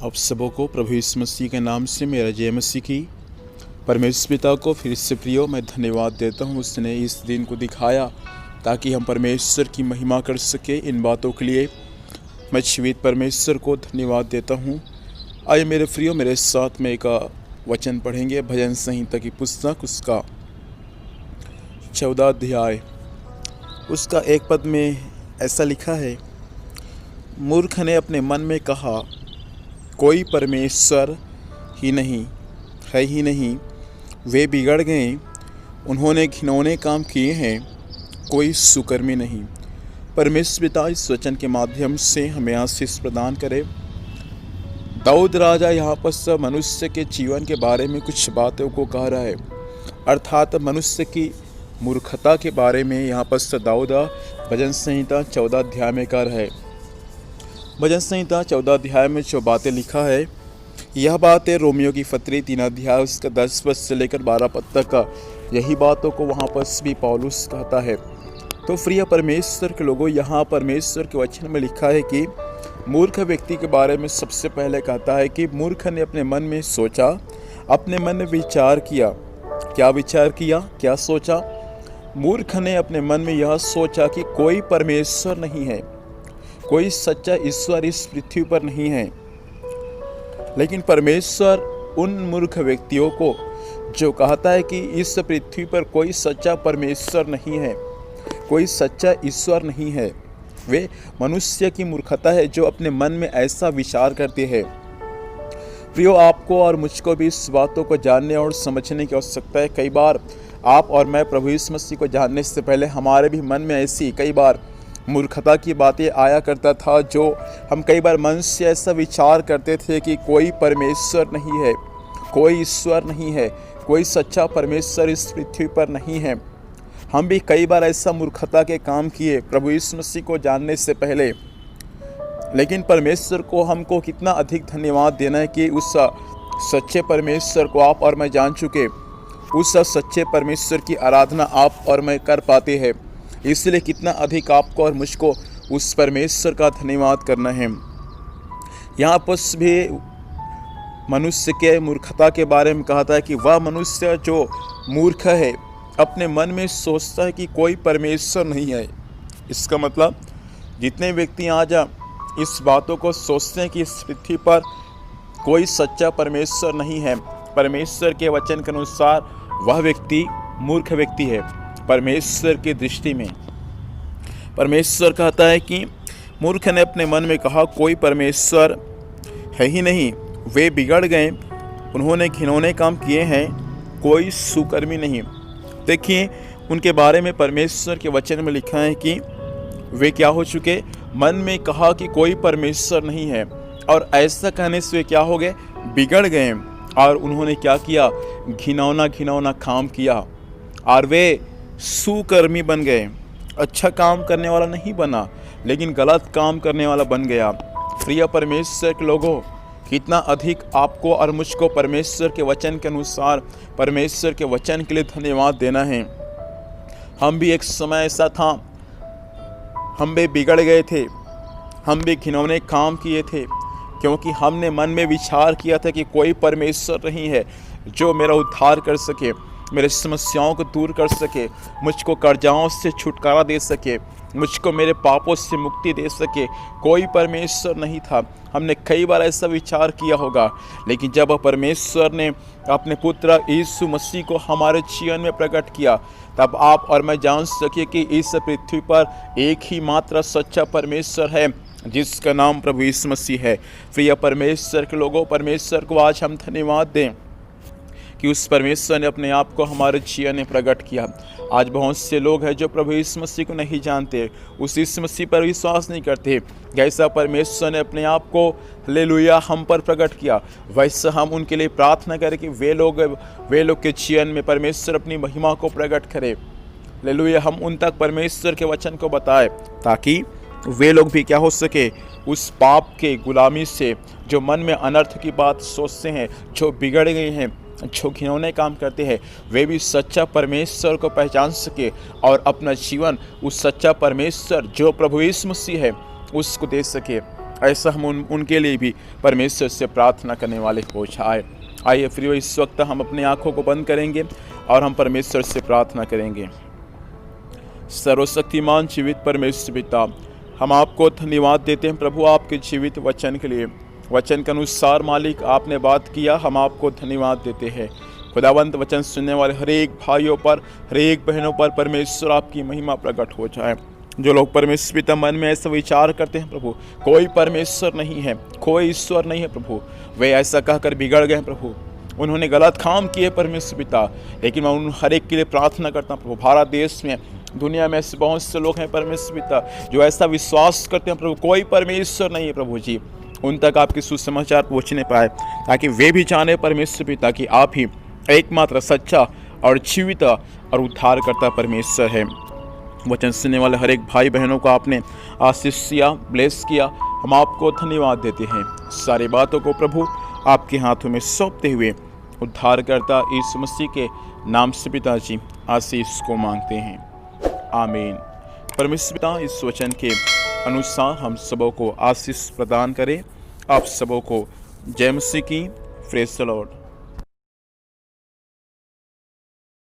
आप सबों को प्रभु यीशु मसीह के नाम से मेरा जय मसीह की। परमेश्वर पिता को फिर से प्रियो मैं धन्यवाद देता हूँ, उसने इस दिन को दिखाया ताकि हम परमेश्वर की महिमा कर सके। इन बातों के लिए मैं जीवित परमेश्वर को धन्यवाद देता हूँ। आइए मेरे प्रियो, मेरे साथ में एक वचन पढ़ेंगे। भजन संहिता की पुस्तक उसका 14 अध्याय उसका 1 पद में ऐसा लिखा है, मूर्ख ने अपने मन में कहा कोई परमेश्वर ही नहीं है, वे बिगड़ गए, उन्होंने घिनौने काम किए हैं, कोई सुकर्मी नहीं। परमेश्वर पिता इस वचन के माध्यम से हमें आशीष प्रदान करे। दाऊद राजा यहाँ पर सब मनुष्य के जीवन के बारे में कुछ बातों को कह रहा है, अर्थात मनुष्य की मूर्खता के बारे में यहाँ पर दाऊद भजन संहिता 14 अध्याय में कह रहा है। भजन संहिता 14 अध्याय में जो बातें लिखा है, यह बात है रोमियो की पत्री 3 अध्याय उसका 10 पद से लेकर 12 पद तक का, यही बातों को वहाँ पर भी पौलुस कहता है। तो प्रिय परमेश्वर के लोगों, यहाँ परमेश्वर के वचन में लिखा है कि मूर्ख व्यक्ति के बारे में सबसे पहले कहता है कि मूर्ख ने अपने मन में सोचा, अपने मन में विचार किया। क्या विचार किया, क्या सोचा? मूर्ख ने अपने मन में यह सोचा कि कोई परमेश्वर नहीं है, कोई सच्चा ईश्वर इस पृथ्वी पर नहीं है। लेकिन परमेश्वर उन मूर्ख व्यक्तियों को जो कहता है कि इस पृथ्वी पर कोई सच्चा परमेश्वर नहीं है, कोई सच्चा ईश्वर नहीं है, वे मनुष्य की मूर्खता है जो अपने मन में ऐसा विचार करते हैं। प्रियो, आपको और मुझको भी इस बातों को जानने और समझने की आवश्यकता है। कई बार आप और मैं प्रभु यीशु मसीह को जानने से पहले हमारे भी मन में ऐसी कई बार मूर्खता की बातें आया करता था, जो हम कई बार मन से ऐसा विचार करते थे कि कोई परमेश्वर नहीं है, कोई ईश्वर नहीं है, कोई सच्चा परमेश्वर इस पृथ्वी पर नहीं है। हम भी कई बार ऐसा मूर्खता के काम किए प्रभु यीशु मसीह को जानने से पहले। लेकिन परमेश्वर को हमको कितना अधिक धन्यवाद देना है कि उस सच्चे परमेश्वर को आप और मैं जान चुके, उस सच्चे परमेश्वर की आराधना आप और मैं कर पाते हैं। इसलिए कितना अधिक आपको और मुझको उस परमेश्वर का धन्यवाद करना है। यहाँ पर भी मनुष्य के मूर्खता के बारे में कहता है कि वह मनुष्य जो मूर्ख है, अपने मन में सोचता है कि कोई परमेश्वर नहीं है। इसका मतलब जितने व्यक्ति आज इस बातों को सोचते हैं कि इस पृथ्वी पर कोई सच्चा परमेश्वर नहीं है, परमेश्वर के वचन के अनुसार वह व्यक्ति मूर्ख व्यक्ति है परमेश्वर की दृष्टि में। परमेश्वर कहता है कि मूर्ख ने अपने मन में कहा कोई परमेश्वर है ही नहीं, वे बिगड़ गए, उन्होंने घिनौने काम किए हैं, कोई सुकर्मी नहीं। देखिए, उनके बारे में परमेश्वर के वचन में लिखा है कि वे क्या हो चुके, मन में कहा कि कोई परमेश्वर नहीं है, और ऐसा कहने से वे क्या हो गए, बिगड़ गए। और उन्होंने क्या किया, घिनौना काम किया, और वे सुकर्मी बन गए। अच्छा काम करने वाला नहीं बना, लेकिन गलत काम करने वाला बन गया। प्रिय परमेश्वर के लोगों, कितना अधिक आपको और मुझको परमेश्वर के वचन के अनुसार परमेश्वर के वचन के लिए धन्यवाद देना है। हम भी एक समय ऐसा था, हम भी बिगड़ गए थे, हम भी घिनौने काम किए थे, क्योंकि हमने मन में विचार किया था कि कोई परमेश्वर नहीं है जो मेरा उद्धार कर सके, मेरे समस्याओं को दूर कर सके, मुझको कर्जाओं से छुटकारा दे सके, मुझको मेरे पापों से मुक्ति दे सके। कोई परमेश्वर नहीं था। हमने कई बार ऐसा विचार किया होगा, लेकिन जब परमेश्वर ने अपने पुत्र यीशु मसीह को हमारे जीवन में प्रकट किया, तब आप और मैं जान सके कि इस पृथ्वी पर एक ही मात्र सच्चा परमेश्वर है, जिसका नाम प्रभु यीशु मसीह है। प्रिय परमेश्वर के लोगों, परमेश्वर को आज हम धन्यवाद दें कि उस परमेश्वर ने अपने आप को हमारे जीवन में प्रकट किया। आज बहुत से लोग हैं जो प्रभु यीशु मसीह को नहीं जानते, उस यीशु मसीह पर विश्वास नहीं करते। जैसा परमेश्वर ने अपने आप को हालेलुया हम पर प्रकट किया, वैसा हम उनके लिए प्रार्थना करें कि वे लोग के जीवन में परमेश्वर अपनी महिमा को प्रकट करे। हालेलुया, हम उन तक परमेश्वर के वचन को बताएं, ताकि वे लोग भी क्या हो सके, उस पाप के गुलामी से, जो मन में अनर्थ की बात सोचते हैं, जो बिगड़ गए हैं, जो घिनौने काम करते हैं, वे भी सच्चा परमेश्वर को पहचान सके और अपना जीवन उस सच्चा परमेश्वर जो प्रभु यीशु मसीह है उसको दे सके। ऐसा हम उनके लिए भी परमेश्वर से प्रार्थना करने वाले हो जाए। आइए फिर इस वक्त हम अपनी आंखों को बंद करेंगे और हम परमेश्वर से प्रार्थना करेंगे। सर्वशक्तिमान जीवित परमेश्वर पिता, हम आपको धन्यवाद देते हैं प्रभु आपके जीवित वचन के लिए। वचन के अनुसार मालिक आपने बात किया, हम आपको धन्यवाद देते हैं। खुदावंत वचन सुनने वाले हर एक भाइयों पर, हर एक बहनों पर परमेश्वर आपकी महिमा प्रकट हो जाए। जो लोग परमेश्वर पिता मन में ऐसा विचार करते हैं प्रभु कोई परमेश्वर नहीं है, कोई ईश्वर नहीं है प्रभु, वे ऐसा कहकर बिगड़ गए प्रभु, उन्होंने गलत काम किए परमेश्वर पिता। लेकिन मैं उन हर एक के लिए प्रार्थना करता हूँ प्रभु, भारत देश में, दुनिया में ऐसे बहुत से लोग हैं परमेश्वर पिता जो ऐसा विश्वास करते हैं प्रभु कोई परमेश्वर नहीं है प्रभु जी, उन तक आपके सुसमाचार पहुँचने पाए, ताकि वे भी जाने परमेश्वर पिता कि आप ही एकमात्र सच्चा और जीवित और उद्धार करता परमेश्वर है। वचन सुनने वाले हर एक भाई बहनों को आपने आशीष दिया, ब्लेस किया, हम आपको धन्यवाद देते हैं। सारी बातों को प्रभु आपके हाथों में सौंपते हुए उद्धारकर्ता यीशु मसीह के नाम से पिताजी आशीष को मांगते हैं, आमीन। परमेश्वर पिता इस वचन के अनुसार हम सबों को आशीष प्रदान करें। आप सबों को जय मसीह की। Praise the Lord.